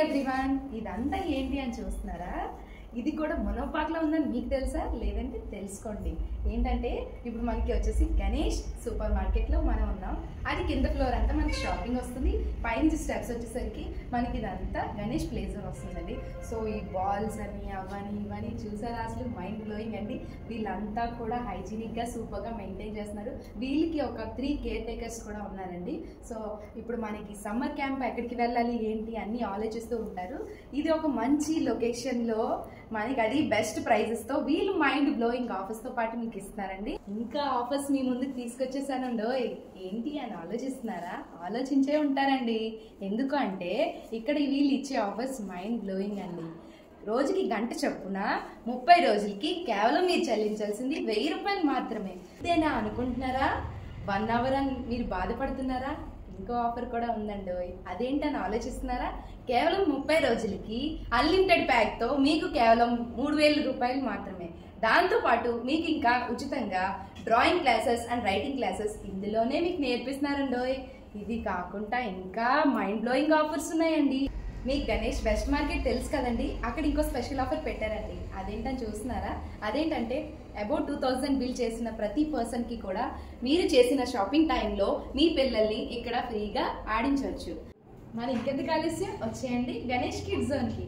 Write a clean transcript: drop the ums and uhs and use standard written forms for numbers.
Everyone, ఇదంతా ఏంటి అని చూస్తున్నారా? ఇది కూడా మొనోపాక్లో ఉందని మీకు తెలుసా? లేదంటే తెలుసుకోండి. ఏంటంటే ఇప్పుడు మనకి వచ్చేసి గణేష్ సూపర్ మార్కెట్లో మనం ఉన్నాం. అది కింద ఫ్లోర్ అంతా మనకి షాపింగ్ వస్తుంది. పైనుంచి స్టెప్స్ వచ్చేసరికి మనకి ఇదంతా గణేష్ ప్లే జోన్ వస్తుందండి. సో ఈ బాల్స్ అని అవని ఇవని చూసారా? అసలు మైండ్ బ్లోయింగ్ అండి. వీళ్ళంతా కూడా హైజీనిక్గా సూపర్గా మెయింటైన్ చేస్తున్నారు. వీళ్ళకి ఒక 3 కేర్ టేకర్స్ కూడా ఉన్నారండి. సో ఇప్పుడు మనకి సమ్మర్ క్యాంప్ ఎక్కడికి వెళ్ళాలి ఏంటి అన్నీ ఆలోచిస్తూ ఉంటారు. ఇది ఒక మంచి లొకేషన్లో మనకి అది బెస్ట్ ప్రైజెస్తో వీళ్ళు మైండ్ బ్లోయింగ్ ఆఫర్స్తో పాటు మీకు ఇస్తున్నారండి. ఇంకా ఆఫర్స్ మీ ముందుకు తీసుకొచ్చేసానండో. ఏంటి అని ఆలోచిస్తున్నారా? ఆలోచించే ఉంటారండి. ఎందుకు అంటే ఇక్కడ వీళ్ళు ఇచ్చే ఆఫర్స్ మైండ్ బ్లోయింగ్ అండి. రోజుకి గంట చొప్పున 30 రోజులకి కేవలం మీరు చెల్లించాల్సింది 1000 రూపాయలు మాత్రమే. ఇదేనా అనుకుంటున్నారా? 1 అవర్ అని మీరు బాధపడుతున్నారా? ఇంకో ఆఫర్ కూడా ఉందండి. అదేంటని ఆలోచిస్తున్నారా? కేవలం 30 రోజులకి అన్లిమిటెడ్ ప్యాక్తో మీకు కేవలం 3000 రూపాయలు మాత్రమే. దాంతోపాటు మీకు ఇంకా ఉచితంగా drawing classes and writing classes ఇందులోనే మీకు నేర్పిస్తున్నారండి. ఇది కాకుండా ఇంకా మైండ్ బ్లోయింగ్ ఆఫర్స్ ఉన్నాయండి. మీకు గణేష్ వెస్ట్ మార్కెట్ తెలుసు కదండి, అక్కడ ఇంకో స్పెషల్ ఆఫర్ పెట్టారండి. అదేంటని చూస్తున్నారా? అదేంటంటే అబౌట్ 2000 బిల్ చేసిన ప్రతి పర్సన్కి కూడా మీరు చేసిన షాపింగ్ టైంలో మీ పిల్లల్ని ఇక్కడ ఫ్రీగా ఆడించవచ్చు. మరి ఇంకెందుకు ఆలస్యం, వచ్చేయండి గణేష్ కిడ్స్ జోన్కి.